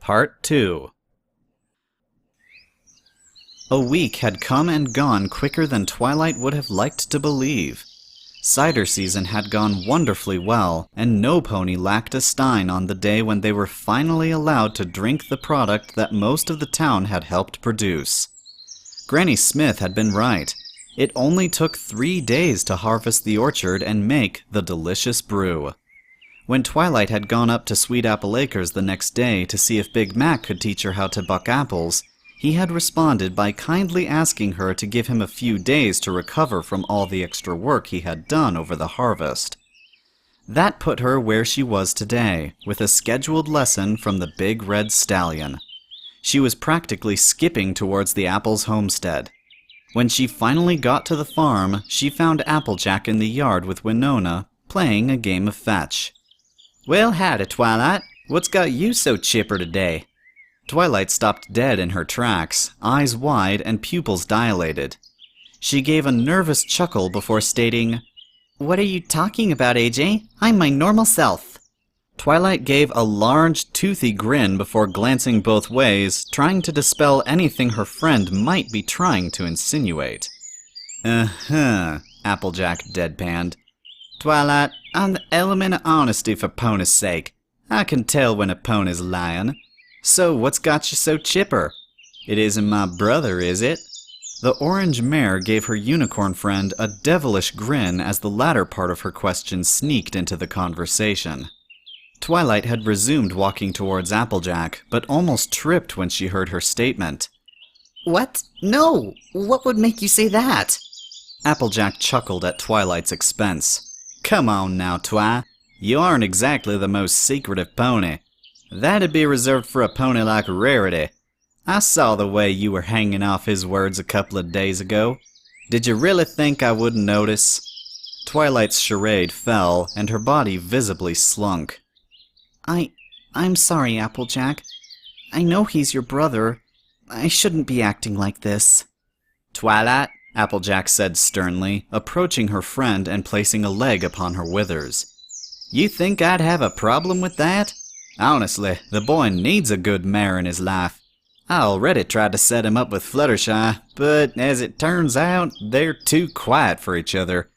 Part 2. A week had come and gone quicker than Twilight would have liked to believe. Cider season had gone wonderfully well, and no pony lacked a stein on the day when they were finally allowed to drink the product that most of the town had helped produce. Granny Smith had been right. It only took 3 days to harvest the orchard and make the delicious brew. When Twilight had gone up to Sweet Apple Acres the next day to see if Big Mac could teach her how to buck apples, he had responded by kindly asking her to give him a few days to recover from all the extra work he had done over the harvest. That put her where she was today, with a scheduled lesson from the Big Red Stallion. She was practically skipping towards the Apples' homestead. When she finally got to the farm, she found Applejack in the yard with Winona, playing a game of fetch. "Well, howdy, Twilight. What's got you so chipper today?" Twilight stopped dead in her tracks, eyes wide and pupils dilated. She gave a nervous chuckle before stating, "What are you talking about, AJ? I'm my normal self." Twilight gave a large, toothy grin before glancing both ways, trying to dispel anything her friend might be trying to insinuate. Applejack deadpanned. "Twilight, I'm the element of honesty for pony's sake. I can tell when a pony's lying. So what's got you so chipper? It isn't my brother, is it?" The orange mare gave her unicorn friend a devilish grin as the latter part of her question sneaked into the conversation. Twilight had resumed walking towards Applejack, but almost tripped when she heard her statement. "What? No! What would make you say that?" Applejack chuckled at Twilight's expense. "Come on now, Twi. You aren't exactly the most secretive pony. That'd be reserved for a pony like Rarity. I saw the way you were hanging off his words a couple of days ago. Did you really think I wouldn't notice?" Twilight's charade fell, and her body visibly slunk. I'm sorry, Applejack. I know he's your brother. I shouldn't be acting like this." "Twilight," Applejack said sternly, approaching her friend and placing a leg upon her withers. "You think I'd have a problem with that? Honestly, the boy needs a good mare in his life. I already tried to set him up with Fluttershy, but as it turns out, they're too quiet for each other.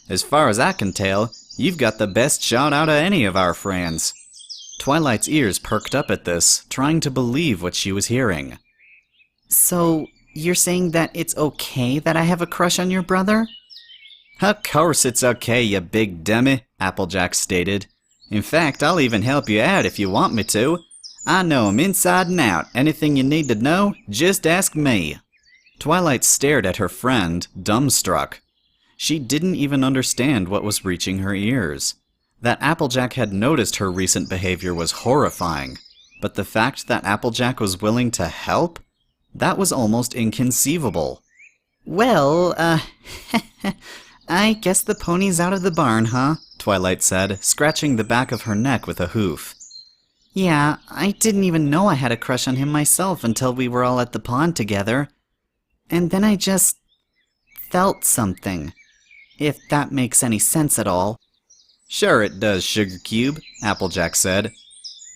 As far as I can tell, you've got the best shot out of any of our friends." Twilight's ears perked up at this, trying to believe what she was hearing. "So, you're saying that it's okay that I have a crush on your brother?" "Of course it's okay, you big dummy," Applejack stated. "In fact, I'll even help you out if you want me to. I know him inside and out. Anything you need to know, just ask me." Twilight stared at her friend, dumbstruck. She didn't even understand what was reaching her ears. That Applejack had noticed her recent behavior was horrifying, but the fact that Applejack was willing to help? That was almost inconceivable. "Well, I guess the pony's out of the barn, huh?" Twilight said, scratching the back of her neck with a hoof. "Yeah, I didn't even know I had a crush on him myself until we were all at the pond together. And then I just felt something, if that makes any sense at all." "Sure it does, Sugar Cube," Applejack said.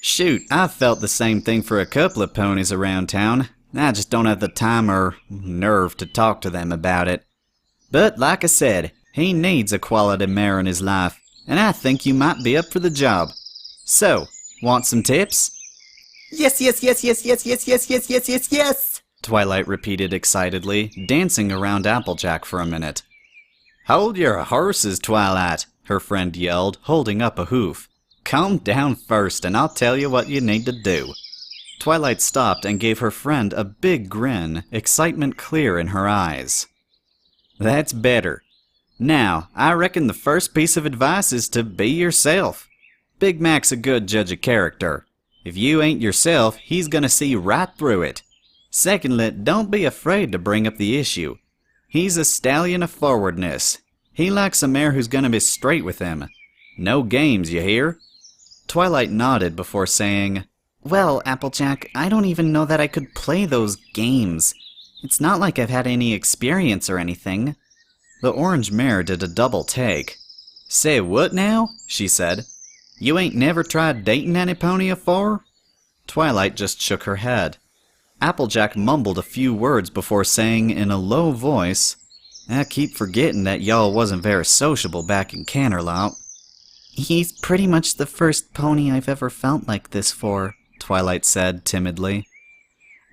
"Shoot, I've felt the same thing for a couple of ponies around town. I just don't have the time or nerve to talk to them about it. But like I said, he needs a quality mare in his life, and I think you might be up for the job. So, want some tips?" Yes, Twilight repeated excitedly, dancing around Applejack for a minute. "Hold your horses, Twilight," her friend yelled, holding up a hoof. "Calm down first, and I'll tell you what you need to do." Twilight stopped and gave her friend a big grin, excitement clear in her eyes. "That's better. Now, I reckon the first piece of advice is to be yourself. Big Mac's a good judge of character. If you ain't yourself, he's gonna see right through it. Secondly, don't be afraid to bring up the issue. He's a stallion of forwardness. He likes a mare who's gonna be straight with him. No games, you hear?" Twilight nodded before saying, "Well, Applejack, I don't even know that I could play those games. It's not like I've had any experience or anything." The orange mare did a double take. "Say what now?" she said. "You ain't never tried dating any pony afore?" Twilight just shook her head. Applejack mumbled a few words before saying in a low voice, "I keep forgetting that y'all wasn't very sociable back in Canterlot." He's pretty much the first pony I've ever felt like this for, Twilight said timidly.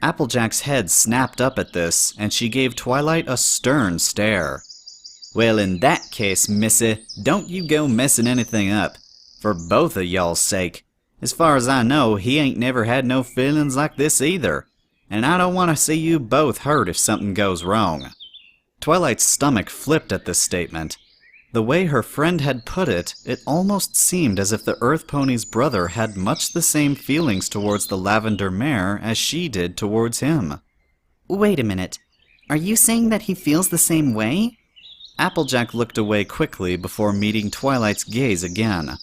Applejack's head snapped up at this, and she gave Twilight a stern stare. "Well, in that case, missy, don't you go messing anything up. For both of y'all's sake. As far as I know, he ain't never had no feelings like this either. And I don't want to see you both hurt if something goes wrong." Twilight's stomach flipped at this statement. The way her friend had put it, it almost seemed as if the Earth Pony's brother had much the same feelings towards the Lavender Mare as she did towards him. Wait a minute. Are you saying that he feels the same way? Applejack looked away quickly before meeting Twilight's gaze again.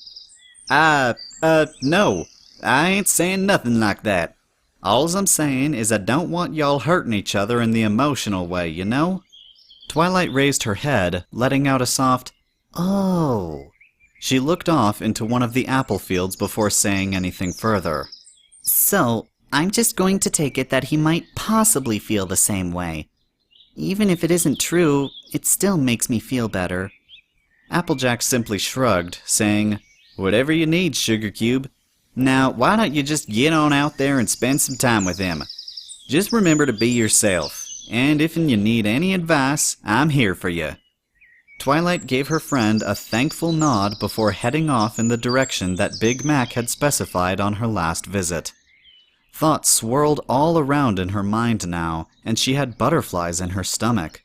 No. I ain't saying nothing like that. Alls I'm saying is I don't want y'all hurting each other in the emotional way, you know? Twilight raised her head, letting out a soft, "Oh." She looked off into one of the apple fields before saying anything further. So, I'm just going to take it that he might possibly feel the same way. Even if it isn't true, it still makes me feel better. Applejack simply shrugged, saying, "Whatever you need, Sugar Cube. Now, why don't you just get on out there and spend some time with him? Just remember to be yourself, and if you need any advice, I'm here for you." Twilight gave her friend a thankful nod before heading off in the direction that Big Mac had specified on her last visit. Thoughts swirled all around in her mind now, and she had butterflies in her stomach.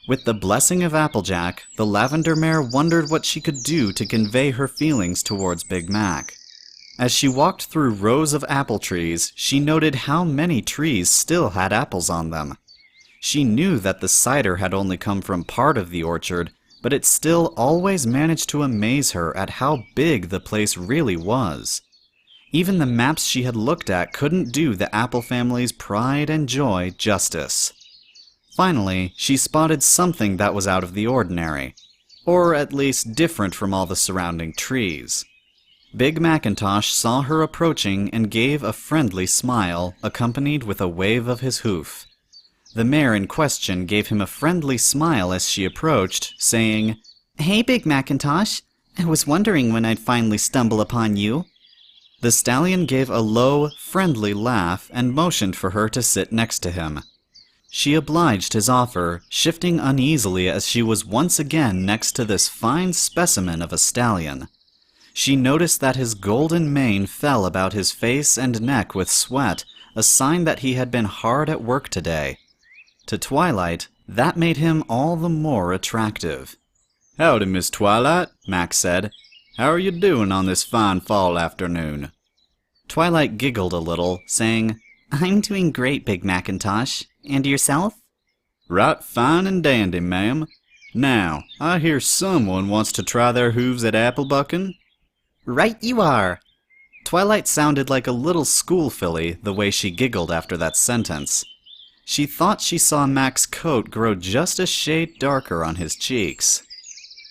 With the blessing of Applejack, the Lavender Mare wondered what she could do to convey her feelings towards Big Mac. As she walked through rows of apple trees, she noted how many trees still had apples on them. She knew that the cider had only come from part of the orchard, but it still always managed to amaze her at how big the place really was. Even the maps she had looked at couldn't do the apple family's pride and joy justice. Finally, she spotted something that was out of the ordinary, or at least different from all the surrounding trees. Big Macintosh saw her approaching and gave a friendly smile, accompanied with a wave of his hoof. The mare in question gave him a friendly smile as she approached, saying, "Hey, Big Macintosh. I was wondering when I'd finally stumble upon you." The stallion gave a low, friendly laugh and motioned for her to sit next to him. She obliged his offer, shifting uneasily as she was once again next to this fine specimen of a stallion. She noticed that his golden mane fell about his face and neck with sweat, a sign that he had been hard at work today. To Twilight, that made him all the more attractive. "Howdy, Miss Twilight," Mac said. "How are you doing on this fine fall afternoon?" Twilight giggled a little, saying, "I'm doing great, Big Macintosh. And yourself?" "Right fine and dandy, ma'am. Now, I hear someone wants to try their hooves at apple bucking." "Right you are." Twilight sounded like a little school filly the way she giggled after that sentence. She thought she saw Mac's coat grow just a shade darker on his cheeks.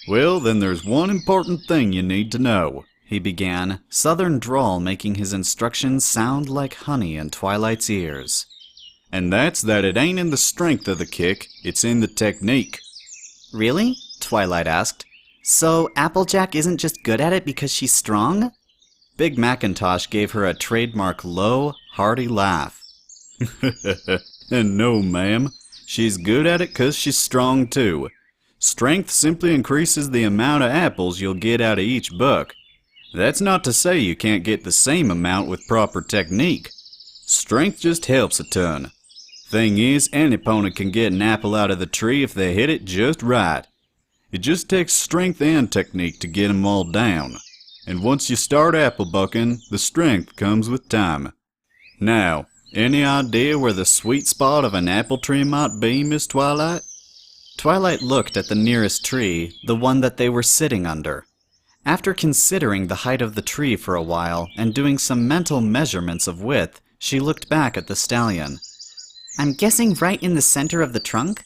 "Well, then there's one important thing you need to know," he began, southern drawl making his instructions sound like honey in Twilight's ears. "And that's that it ain't in the strength of the kick, it's in the technique." "Really?" Twilight asked. "So Applejack isn't just good at it because she's strong?" Big Macintosh gave her a trademark low, hearty laugh. "And no, ma'am, she's good at it 'cause she's strong too. Strength simply increases the amount of apples you'll get out of each buck. That's not to say you can't get the same amount with proper technique. Strength just helps a ton. Thing is, any pony can get an apple out of the tree if they hit it just right. It just takes strength and technique to get 'em all down. And once you start apple bucking, the strength comes with time. Now, any idea where the sweet spot of an apple tree might be, Miss Twilight?" Twilight looked at the nearest tree, the one that they were sitting under. After considering the height of the tree for a while and doing some mental measurements of width, she looked back at the stallion. "I'm guessing right in the center of the trunk?"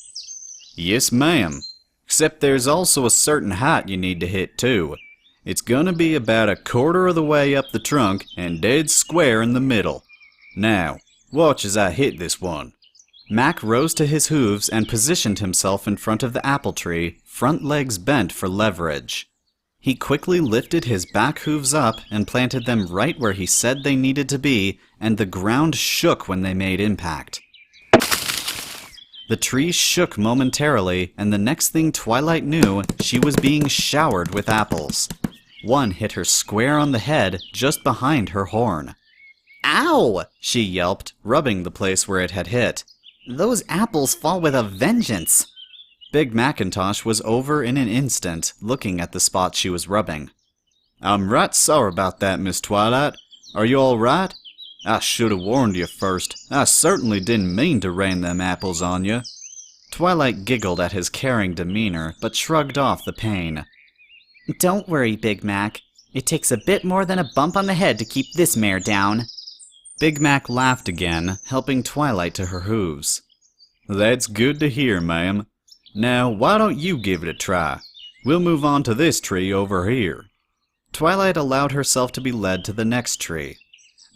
"Yes, ma'am. Except there's also a certain height you need to hit, too. It's gonna be about a quarter of the way up the trunk and dead square in the middle. Now, watch as I hit this one. Mac rose to his hooves and positioned himself in front of the apple tree, front legs bent for leverage. He quickly lifted his back hooves up and planted them right where he said they needed to be, and the ground shook when they made impact. The tree shook momentarily, and the next thing Twilight knew, she was being showered with apples. One hit her square on the head, just behind her horn. Ow! She yelped, rubbing the place where it had hit. Those apples fall with a vengeance. Big Macintosh was over in an instant, looking at the spot she was rubbing. I'm right sorry about that, Miss Twilight. Are you all right? I should have warned you first. I certainly didn't mean to rain them apples on you. Twilight giggled at his caring demeanor, but shrugged off the pain. Don't worry, Big Mac. It takes a bit more than a bump on the head to keep this mare down. Big Mac laughed again, helping Twilight to her hooves. That's good to hear, ma'am. Now, why don't you give it a try? We'll move on to this tree over here. Twilight allowed herself to be led to the next tree.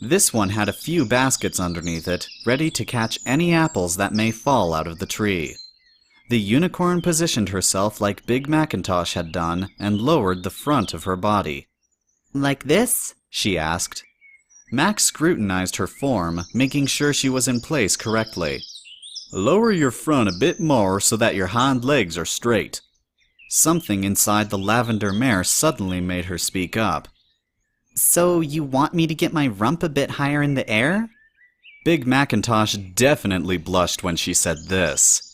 This one had a few baskets underneath it, ready to catch any apples that may fall out of the tree. The unicorn positioned herself like Big Macintosh had done and lowered the front of her body. Like this? She asked. Mac scrutinized her form, making sure she was in place correctly. Lower your front a bit more so that your hind legs are straight. Something inside the lavender mare suddenly made her speak up. So you want me to get my rump a bit higher in the air? Big Macintosh definitely blushed when she said this.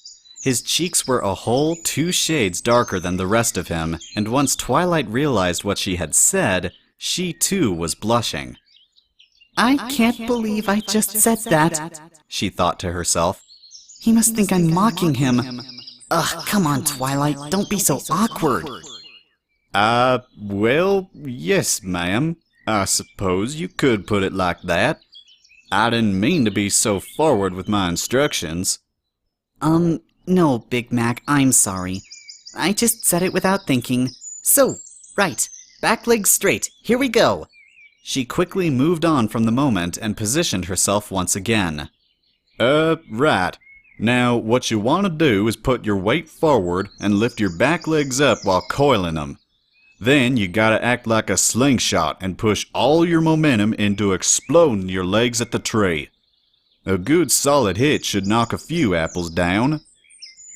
His cheeks were a whole 2 shades darker than the rest of him, and once Twilight realized what she had said, she too was blushing. I can't believe I just said that, she thought to herself. He must think I'm mocking him. Ugh, come on, Twilight, don't be so awkward. Well, yes, ma'am. I suppose you could put it like that. I didn't mean to be so forward with my instructions. No, Big Mac, I'm sorry. I just said it without thinking. So, right, back legs straight, here we go. She quickly moved on from the moment and positioned herself once again. Right. Now, what you want to do is put your weight forward and lift your back legs up while coiling them. Then you gotta act like a slingshot and push all your momentum into exploding your legs at the tree. A good solid hit should knock a few apples down.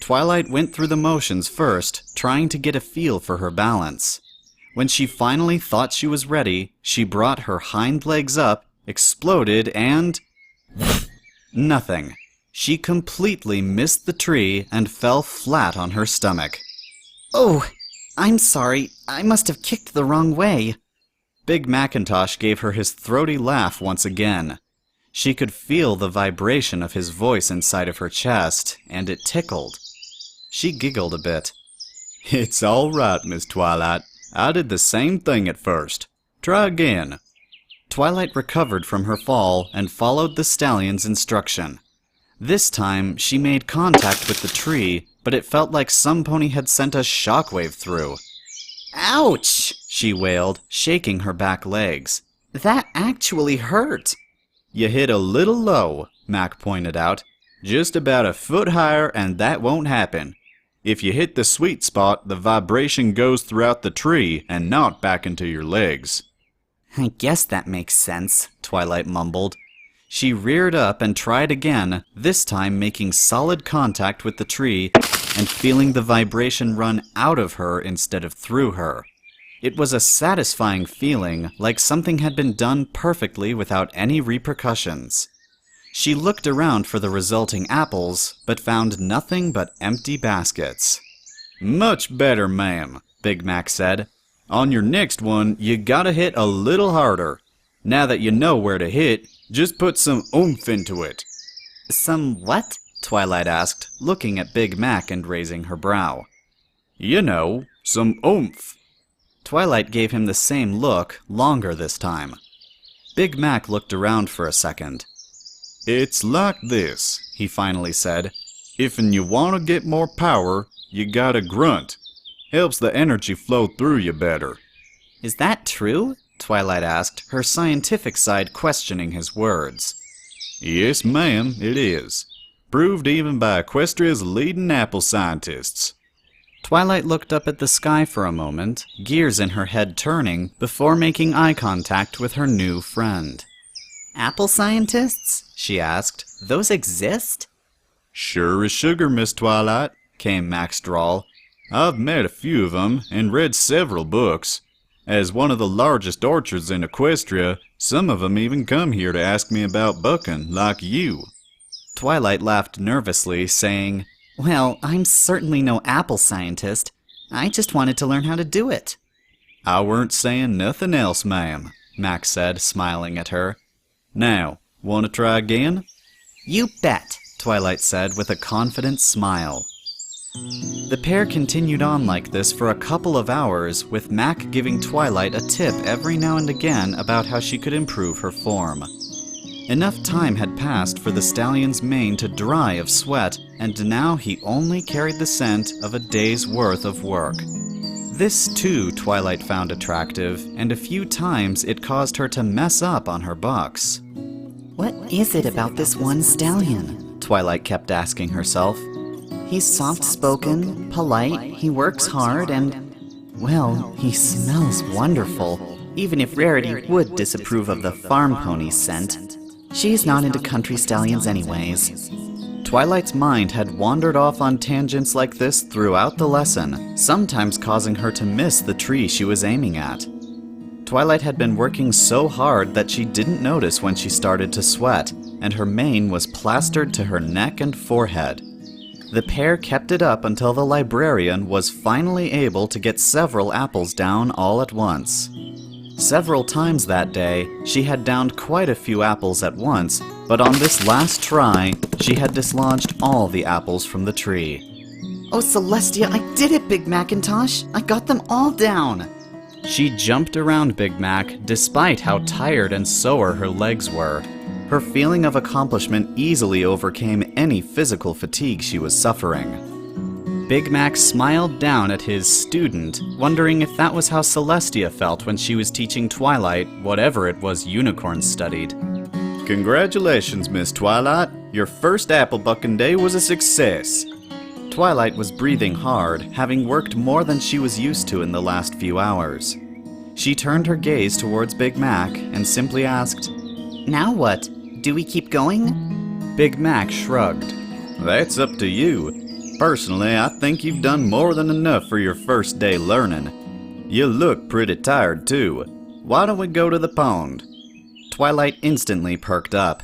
Twilight went through the motions first, trying to get a feel for her balance. When she finally thought she was ready, she brought her hind legs up, exploded, and... nothing. She completely missed the tree and fell flat on her stomach. Oh, I'm sorry. I must have kicked the wrong way. Big Macintosh gave her his throaty laugh once again. She could feel the vibration of his voice inside of her chest, and it tickled. She giggled a bit. It's all right, Miss Twilight. I did the same thing at first. Try again. Twilight recovered from her fall and followed the stallion's instruction. This time, she made contact with the tree, but it felt like some pony had sent a shockwave through. Ouch! She wailed, shaking her back legs. That actually hurt. You hit a little low, Mac pointed out. Just about a foot higher and that won't happen. If you hit the sweet spot, the vibration goes throughout the tree and not back into your legs. I guess that makes sense, Twilight mumbled. She reared up and tried again, this time making solid contact with the tree and feeling the vibration run out of her instead of through her. It was a satisfying feeling, like something had been done perfectly without any repercussions. She looked around for the resulting apples, but found nothing but empty baskets. Much better, ma'am, Big Mac said. On your next one, you gotta hit a little harder. Now that you know where to hit, just put some oomph into it. Some what? Twilight asked, looking at Big Mac and raising her brow. You know, some oomph. Twilight gave him the same look, longer this time. Big Mac looked around for a second. It's like this, he finally said. If'n you want to get more power, you gotta grunt. Helps the energy flow through you better. Is that true? Twilight asked, her scientific side questioning his words. Yes, ma'am, it is. Proved even by Equestria's leading apple scientists. Twilight looked up at the sky for a moment, gears in her head turning, before making eye contact with her new friend. Apple scientists? She asked. Those exist? Sure as sugar, Miss Twilight, came Mac's drawl. I've met a few of 'em and read several books. As one of the largest orchards in Equestria, some of 'em even come here to ask me about bucking, like you. Twilight laughed nervously, saying, Well, I'm certainly no apple scientist. I just wanted to learn how to do it. I weren't saying nothing else, ma'am, Mac said, smiling at her. Now, want to try again? You bet, Twilight said with a confident smile. The pair continued on like this for a couple of hours, with Mac giving Twilight a tip every now and again about how she could improve her form. Enough time had passed for the stallion's mane to dry of sweat, and now he only carried the scent of a day's worth of work. This, too, Twilight found attractive, and a few times it caused her to mess up on her bucks. What is it about this one stallion? Twilight kept asking herself. He's soft-spoken, polite, he works hard, and, well, he smells wonderful, even if Rarity would disapprove of the farm pony's scent. She's not into country stallions anyways. Twilight's mind had wandered off on tangents like this throughout the lesson, sometimes causing her to miss the tree she was aiming at. Twilight had been working so hard that she didn't notice when she started to sweat, and her mane was plastered to her neck and forehead. The pair kept it up until the librarian was finally able to get several apples down all at once. Several times that day, she had downed quite a few apples at once, but on this last try, she had dislodged all the apples from the tree. Oh, Celestia, I did it, Big Macintosh! I got them all down! She jumped around Big Mac, despite how tired and sore her legs were. Her feeling of accomplishment easily overcame any physical fatigue she was suffering. Big Mac smiled down at his student, wondering if that was how Celestia felt when she was teaching Twilight whatever it was unicorns studied. Congratulations, Miss Twilight. Your first apple bucking day was a success. Twilight was breathing hard, having worked more than she was used to in the last few hours. She turned her gaze towards Big Mac and simply asked, Now what? Do we keep going? Big Mac shrugged. That's up to you. Personally, I think you've done more than enough for your first day learning. You look pretty tired, too. Why don't we go to the pond? Twilight instantly perked up.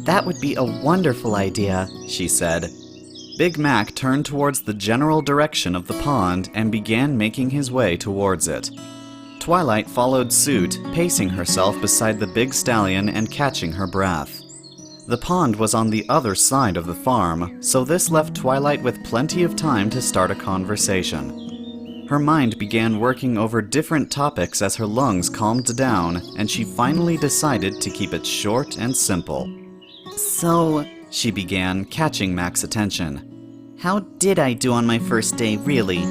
That would be a wonderful idea, she said. Big Mac turned towards the general direction of the pond and began making his way towards it. Twilight followed suit, pacing herself beside the big stallion and catching her breath. The pond was on the other side of the farm, so this left Twilight with plenty of time to start a conversation. Her mind began working over different topics as her lungs calmed down, and she finally decided to keep it short and simple. So, she began, catching Mac's attention. How did I do on my first day, really?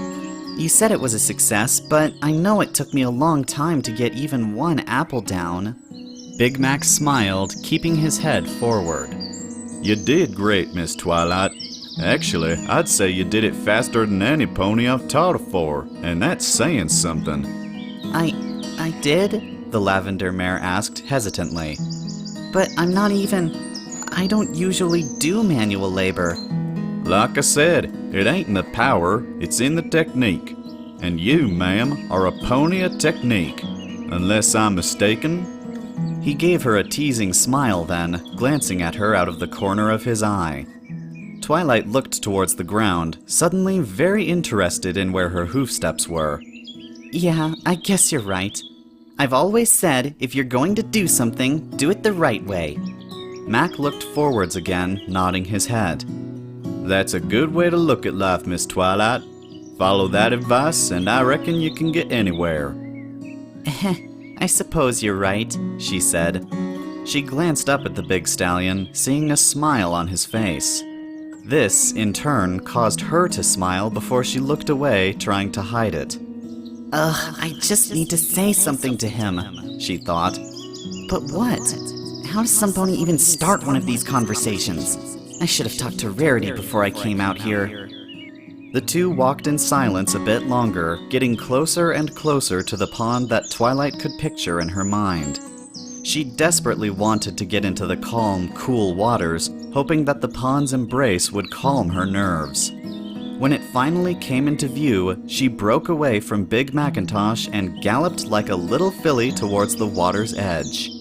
You said it was a success, but I know it took me a long time to get even one apple down. Big Mac smiled, keeping his head forward. You did great, Miss Twilight. Actually, I'd say you did it faster than any pony I've taught afore, and that's saying something. I did? The lavender mare asked hesitantly. But I don't usually do manual labor. Like I said, it ain't in the power, it's in the technique. And you, ma'am, are a pony of technique, unless I'm mistaken. He gave her a teasing smile then, glancing at her out of the corner of his eye. Twilight looked towards the ground, suddenly very interested in where her hoofsteps were. Yeah, I guess you're right. I've always said, if you're going to do something, do it the right way. Mac looked forwards again, nodding his head. That's a good way to look at life, Miss Twilight. Follow that advice, and I reckon you can get anywhere. I suppose you're right, she said. She glanced up at the big stallion, seeing a smile on his face. This, in turn, caused her to smile before she looked away, trying to hide it. Ugh, I just need to say something to him, she thought. But what? How does some pony even start one of these conversations? I should have talked to Rarity before I came out here. The two walked in silence a bit longer, getting closer and closer to the pond that Twilight could picture in her mind. She desperately wanted to get into the calm, cool waters, hoping that the pond's embrace would calm her nerves. When it finally came into view, she broke away from Big Macintosh and galloped like a little filly towards the water's edge.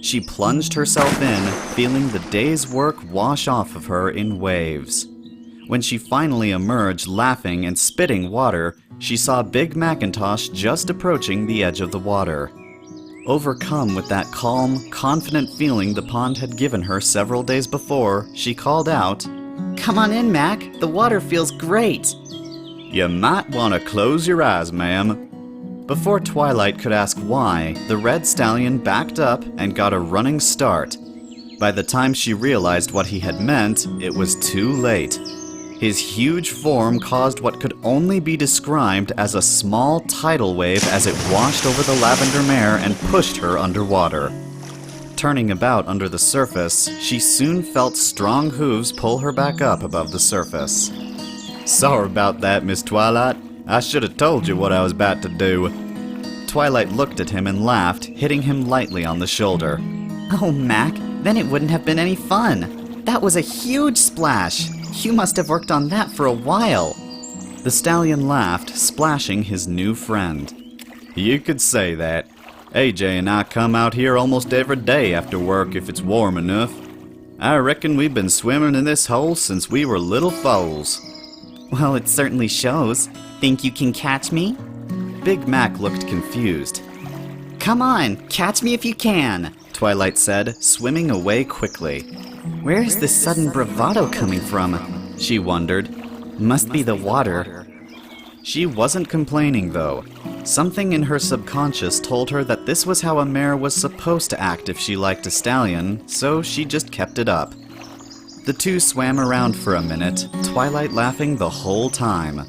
She plunged herself in, feeling the day's work wash off of her in waves. When she finally emerged laughing and spitting water, she saw Big Macintosh just approaching the edge of the water. Overcome with that calm, confident feeling the pond had given her several days before, she called out, "Come on in, Mac. The water feels great." You might want to close your eyes, ma'am. Before Twilight could ask why, the red stallion backed up and got a running start. By the time she realized what he had meant, it was too late. His huge form caused what could only be described as a small tidal wave as it washed over the lavender mare and pushed her underwater. Turning about under the surface, she soon felt strong hooves pull her back up above the surface. Sorry about that, Miss Twilight. I should have told you what I was about to do. Twilight looked at him and laughed, hitting him lightly on the shoulder. Oh, Mac, then it wouldn't have been any fun. That was a huge splash. You must have worked on that for a while. The stallion laughed, splashing his new friend. You could say that. AJ and I come out here almost every day after work if it's warm enough. I reckon we've been swimming in this hole since we were little foals. Well, it certainly shows. Think you can catch me? Big Mac looked confused. Come on, catch me if you can, Twilight said, swimming away quickly. Where is this sudden bravado coming from? She wondered. Must be the water. She wasn't complaining, though. Something in her subconscious told her that this was how a mare was supposed to act if she liked a stallion, so she just kept it up. The two swam around for a minute, Twilight laughing the whole time.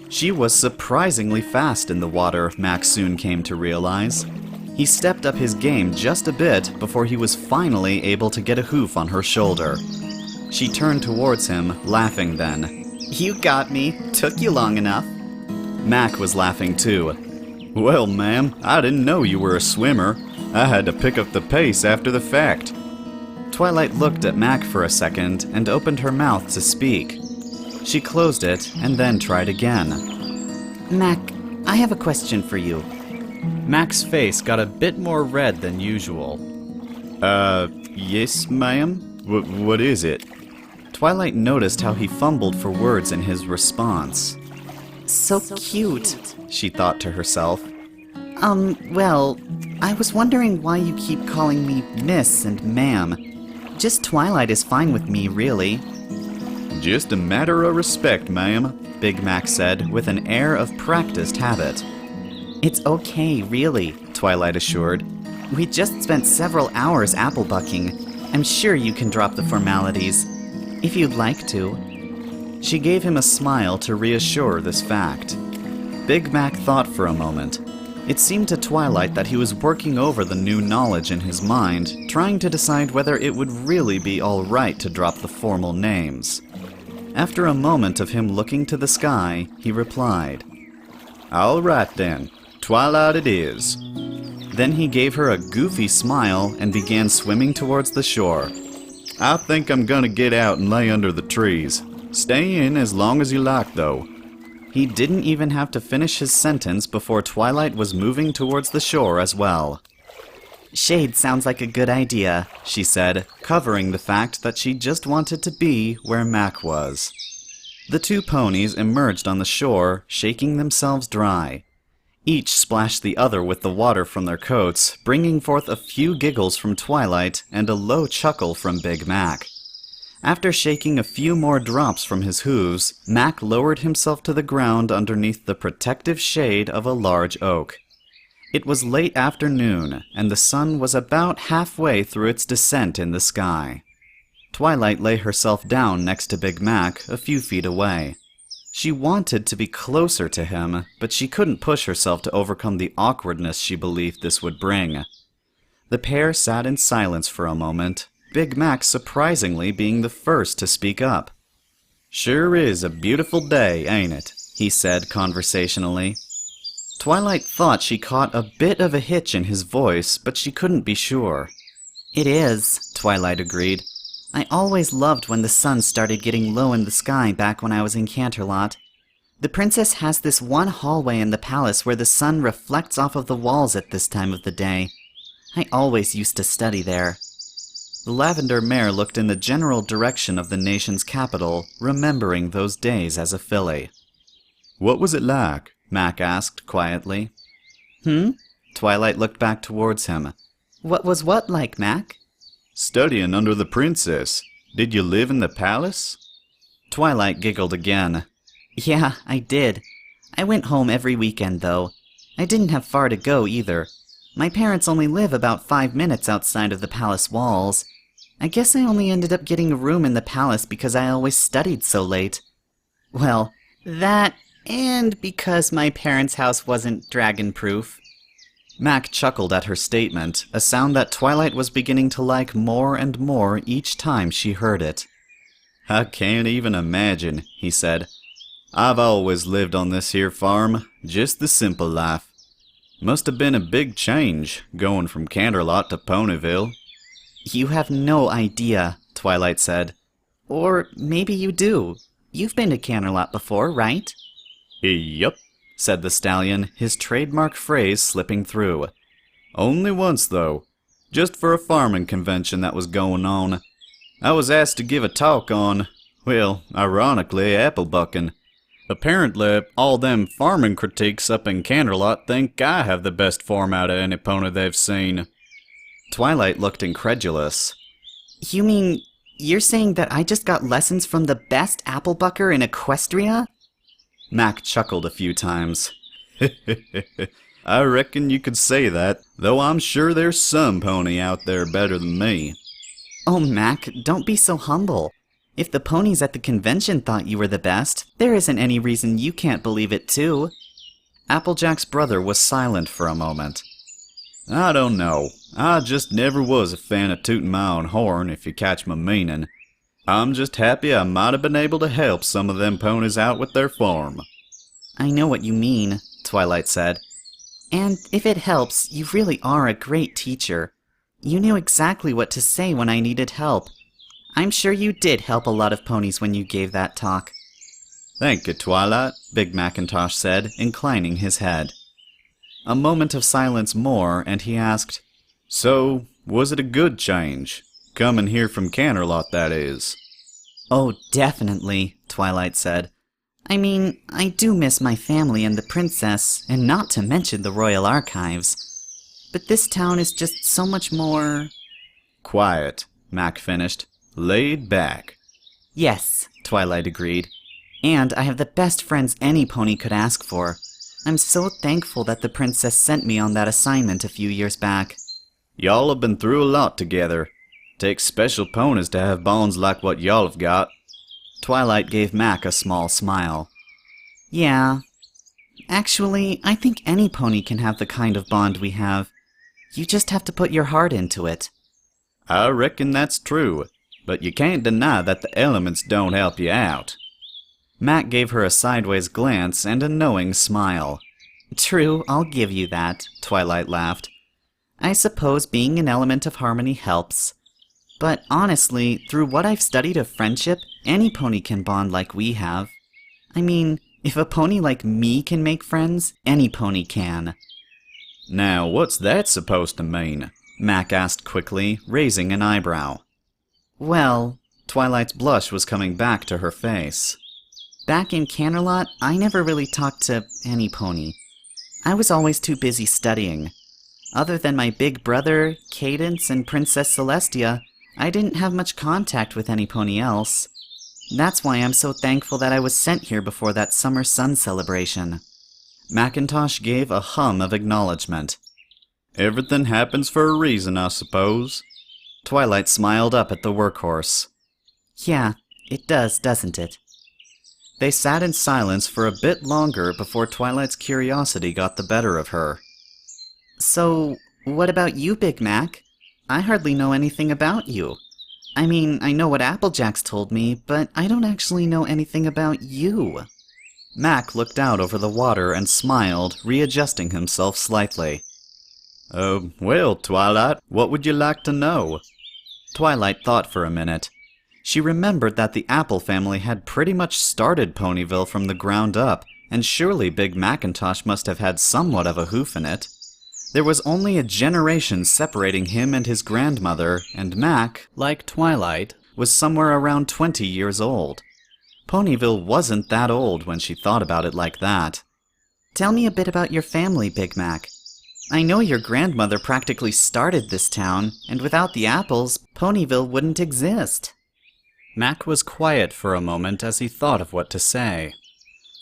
She was surprisingly fast in the water, Max soon came to realize. He stepped up his game just a bit before he was finally able to get a hoof on her shoulder. She turned towards him, laughing then. You got me. Took you long enough. Mac was laughing too. Well, ma'am, I didn't know you were a swimmer. I had to pick up the pace after the fact. Twilight looked at Mac for a second and opened her mouth to speak. She closed it and then tried again. Mac, I have a question for you. Mac's face got a bit more red than usual. Yes, ma'am? What is it? Twilight noticed how he fumbled for words in his response. So cute, she thought to herself. Well, I was wondering why you keep calling me Miss and Ma'am. Just Twilight is fine with me, really. Just a matter of respect, ma'am, Big Mac said with an air of practiced habit. It's okay, really, Twilight assured. We just spent several hours apple bucking. I'm sure you can drop the formalities, if you'd like to. She gave him a smile to reassure this fact. Big Mac thought for a moment. It seemed to Twilight that he was working over the new knowledge in his mind, trying to decide whether it would really be all right to drop the formal names. After a moment of him looking to the sky, he replied, All right then, Twilight it is. Then he gave her a goofy smile and began swimming towards the shore. I think I'm gonna get out and lay under the trees. Stay in as long as you like, though. He didn't even have to finish his sentence before Twilight was moving towards the shore as well. Shade sounds like a good idea, she said, covering the fact that she just wanted to be where Mac was. The two ponies emerged on the shore, shaking themselves dry. Each splashed the other with the water from their coats, bringing forth a few giggles from Twilight and a low chuckle from Big Mac. After shaking a few more drops from his hooves, Mac lowered himself to the ground underneath the protective shade of a large oak. It was late afternoon, and the sun was about halfway through its descent in the sky. Twilight lay herself down next to Big Mac, a few feet away. She wanted to be closer to him, but she couldn't push herself to overcome the awkwardness she believed this would bring. The pair sat in silence for a moment, Big Mac surprisingly being the first to speak up. "Sure is a beautiful day, ain't it?" he said conversationally. Twilight thought she caught a bit of a hitch in his voice, but she couldn't be sure. It is, Twilight agreed. I always loved when the sun started getting low in the sky back when I was in Canterlot. The princess has this one hallway in the palace where the sun reflects off of the walls at this time of the day. I always used to study there. The lavender mare looked in the general direction of the nation's capital, remembering those days as a filly. "What was it like?" Mac asked quietly. Twilight looked back towards him. What was what like, Mac? "Studying under the princess. Did you live in the palace?" Twilight giggled again. Yeah, I did. I went home every weekend, though. I didn't have far to go, either. My parents only live about 5 minutes outside of the palace walls. I guess I only ended up getting a room in the palace because I always studied so late. Well, that, and because my parents' house wasn't dragon-proof. Mac chuckled at her statement, a sound that Twilight was beginning to like more and more each time she heard it. "I can't even imagine," he said. "I've always lived on this here farm, just the simple life. Must have been a big change, going from Canterlot to Ponyville." You have no idea, Twilight said. Or maybe you do. You've been to Canterlot before, right? "Yup," said the stallion, his trademark phrase slipping through. "Only once, though. Just for a farming convention that was going on. I was asked to give a talk on, well, ironically, apple bucking. Apparently, all them farming critiques up in Canterlot think I have the best form out of any pony they've seen." Twilight looked incredulous. You mean, you're saying that I just got lessons from the best apple bucker in Equestria? Mac chuckled a few times. "I reckon you could say that, though I'm sure there's some pony out there better than me." Oh, Mac, don't be so humble. If the ponies at the convention thought you were the best, there isn't any reason you can't believe it too. Applejack's brother was silent for a moment. "I don't know. I just never was a fan of tooting my own horn, if you catch my meaning. I'm just happy I might have been able to help some of them ponies out with their farm." I know what you mean, Twilight said. And if it helps, you really are a great teacher. You knew exactly what to say when I needed help. I'm sure you did help a lot of ponies when you gave that talk. "Thank you, Twilight," Big Macintosh said, inclining his head. A moment of silence more, and he asked, "So, was it a good change? Coming here from Canterlot, that is." Oh, definitely, Twilight said. I mean, I do miss my family and the princess, and not to mention the royal archives. But this town is just so much more... "Quiet," Mac finished. "Laid back." Yes, Twilight agreed. And I have the best friends any pony could ask for. I'm so thankful that the princess sent me on that assignment a few years back. "Y'all have been through a lot together. Takes special ponies to have bonds like what y'all have got." Twilight gave Mac a small smile. Yeah. Actually, I think any pony can have the kind of bond we have. You just have to put your heart into it. "I reckon that's true, but you can't deny that the elements don't help you out." Mac gave her a sideways glance and a knowing smile. True, I'll give you that, Twilight laughed. I suppose being an element of harmony helps. But honestly, through what I've studied of friendship, any pony can bond like we have. I mean, if a pony like me can make friends, any pony can. "Now, what's that supposed to mean?" Mac asked quickly, raising an eyebrow. Well, Twilight's blush was coming back to her face. Back in Canterlot, I never really talked to any pony. I was always too busy studying. Other than my big brother, Cadence, and Princess Celestia, I didn't have much contact with any pony else. That's why I'm so thankful that I was sent here before that summer sun celebration. Macintosh gave a hum of acknowledgement. "Everything happens for a reason, I suppose." Twilight smiled up at the workhorse. Yeah, it does, doesn't it? They sat in silence for a bit longer before Twilight's curiosity got the better of her. So, What about you, Big Mac? I hardly know anything about you. I mean, I know what Applejack's told me, but I don't actually know anything about you. Mac looked out over the water and smiled, readjusting himself slightly. Well, Twilight, what would you like to know? Twilight thought for a minute. She remembered that the Apple family had pretty much started Ponyville from the ground up, and surely Big Macintosh must have had somewhat of a hoof in it. There was only a generation separating him and his grandmother, and Mac, like Twilight, was somewhere around 20 years old. Ponyville wasn't that old when she thought about it like that. Tell me a bit about your family, Big Mac. I know your grandmother practically started this town, and without the apples, Ponyville wouldn't exist. Mac was quiet for a moment as he thought of what to say.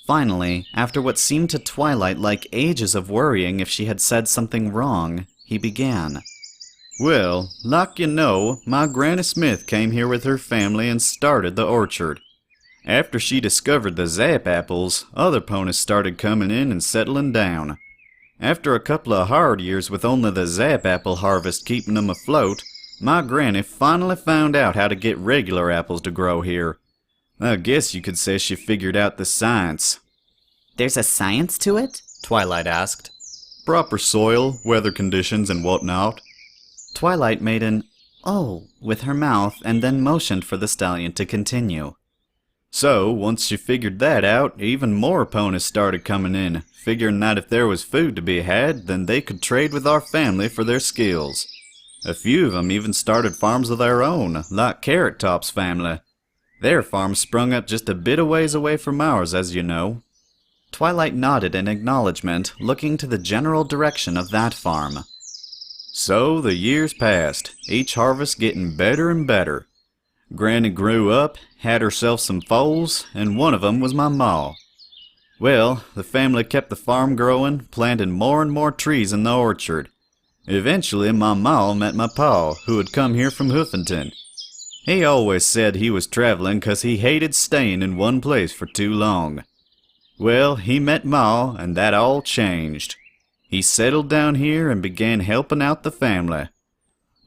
Finally, after what seemed to Twilight like ages of worrying if she had said something wrong, he began. Well, like you know, my Granny Smith came here with her family and started the orchard. After she discovered the Zap apples, other ponies started coming in and settling down. After a couple of hard years with only the Zap apple harvest keeping them afloat, my granny finally found out how to get regular apples to grow here. I guess you could say she figured out the science. There's a science to it? Twilight asked. Proper soil, weather conditions, and whatnot. Twilight made an "oh" with her mouth and then motioned for the stallion to continue. So, once she figured that out, even more ponies started coming in, figuring that if there was food to be had, then they could trade with our family for their skills. A few of them even started farms of their own, like Carrot Top's family. Their farm sprung up just a bit of ways away from ours, as you know. Twilight nodded in acknowledgement, looking to the general direction of that farm. So the years passed, each harvest getting better and better. Granny grew up, had herself some foals, and one of them was my ma. Well, the family kept the farm growing, planting more and more trees in the orchard. Eventually, my ma met my pa, who had come here from Hoofington. He always said he was traveling 'cause he hated staying in one place for too long. Well, he met Ma, and that all changed. He settled down here and began helping out the family.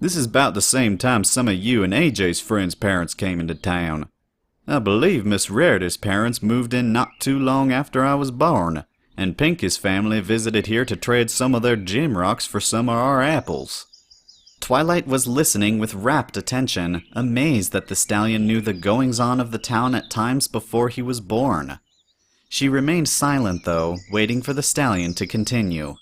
This is about the same time some of you and AJ's friends' parents came into town. I believe Miss Rarity's parents moved in not too long after I was born, and Pinky's family visited here to trade some of their gem rocks for some of our apples. Twilight was listening with rapt attention, amazed that the stallion knew the goings-on of the town at times before he was born. She remained silent, though, waiting for the stallion to continue.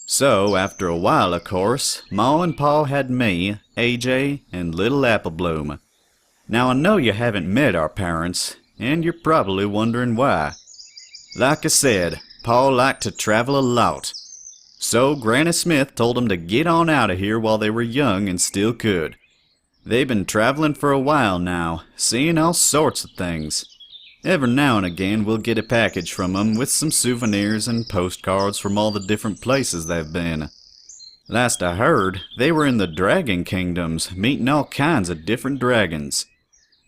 So, after a while, of course, Ma and Pa had me, AJ, and little Apple Bloom. Now, I know you haven't met our parents, and you're probably wondering why. Like I said, Pa liked to travel a lot. So Granny Smith told him to get on out of here while they were young and still could. They've been traveling for a while now, seeing all sorts of things. Every now and again we'll get a package from them with some souvenirs and postcards from all the different places they've been. Last I heard, they were in the Dragon Kingdoms, meeting all kinds of different dragons.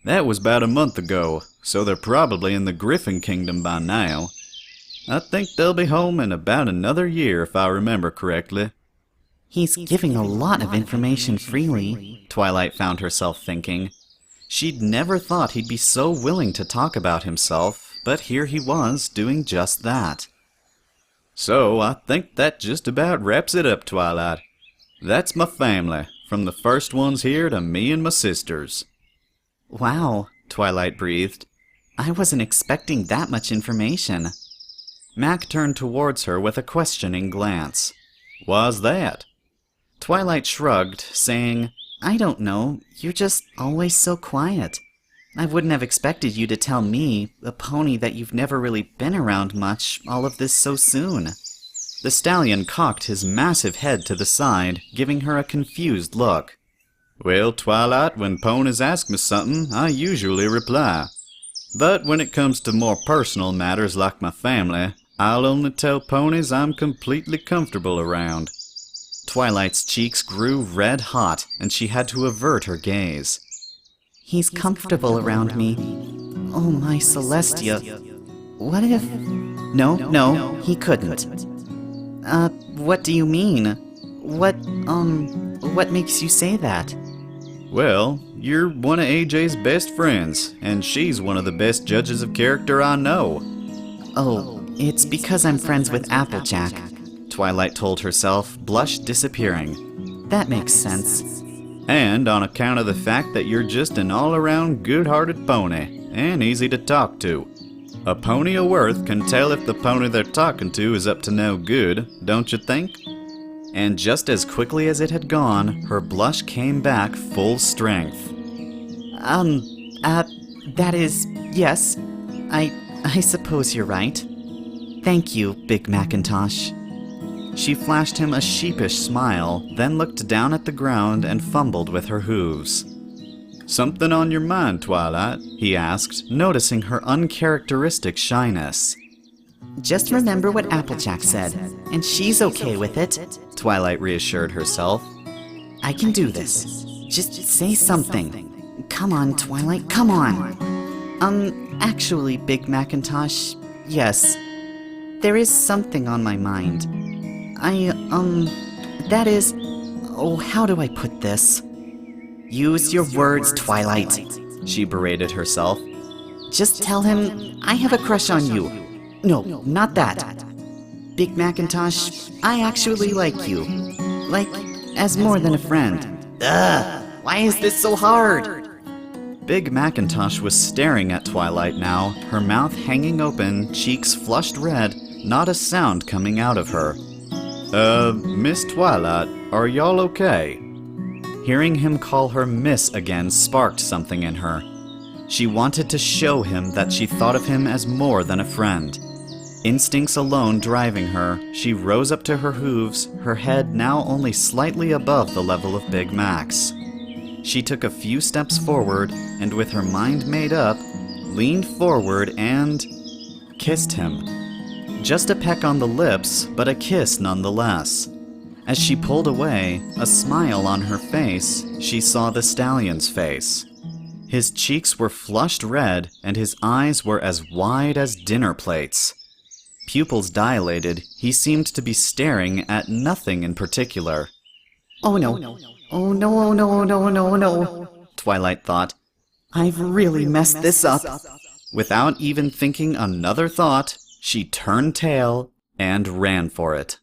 That was about a month ago, so they're probably in the Griffin Kingdom by now. I think they'll be home in about another year, if I remember correctly. He's giving a lot of information freely, Twilight found herself thinking. She'd never thought he'd be so willing to talk about himself, but here he was, doing just that. So, I think that just about wraps it up, Twilight. That's my family, from the first ones here to me and my sisters. Wow, Twilight breathed. I wasn't expecting that much information. Mac turned towards her with a questioning glance. Why's that? Twilight shrugged, saying, I don't know, you're just always so quiet. I wouldn't have expected you to tell me, a pony that you've never really been around much, all of this so soon. The stallion cocked his massive head to the side, giving her a confused look. Well, Twilight, when ponies ask me something, I usually reply. But when it comes to more personal matters like my family, I'll only tell ponies I'm completely comfortable around. Twilight's cheeks grew red hot, and she had to avert her gaze. He's comfortable around me. Oh, my Celestia. What if... No, he couldn't. What do you mean? What makes you say that? Well, you're one of AJ's best friends, and she's one of the best judges of character I know. Oh, it's because I'm friends with Applejack, Twilight told herself, blush disappearing. That makes sense. And on account of the fact that you're just an all-around good-hearted pony, and easy to talk to. A pony of worth can tell if the pony they're talking to is up to no good, don't you think? And just as quickly as it had gone, her blush came back full strength. That is, yes. I suppose you're right. Thank you, Big Macintosh. She flashed him a sheepish smile, then looked down at the ground and fumbled with her hooves. Something on your mind, Twilight? He asked, noticing her uncharacteristic shyness. Just remember what Applejack said, and she's okay with it, Twilight reassured herself. I can do this. Just say something. Come on, Twilight, come on. Actually, Big Macintosh, yes. There is something on my mind. That is... Oh, how do I put this? Use your words, Twilight, she berated herself. Just tell him I have a crush on you. No, not that. Big Macintosh, I actually like you. Like, as more than a friend. Ugh, why is this so hard? Big Macintosh was staring at Twilight now, her mouth hanging open, cheeks flushed red, not a sound coming out of her. Miss Twilight, are y'all okay? Hearing him call her Miss again sparked something in her. She wanted to show him that she thought of him as more than a friend. Instincts alone driving her, she rose up to her hooves, her head now only slightly above the level of Big Mac's. She took a few steps forward, and with her mind made up, leaned forward and... kissed him. Just a peck on the lips, but a kiss nonetheless. As she pulled away, a smile on her face, she saw the stallion's face. His cheeks were flushed red, and his eyes were as wide as dinner plates. Pupils dilated, he seemed to be staring at nothing in particular. Oh no, oh no, oh no, oh no, oh no, oh no, Twilight thought. I've really messed this up. Without even thinking another thought, she turned tail and ran for it.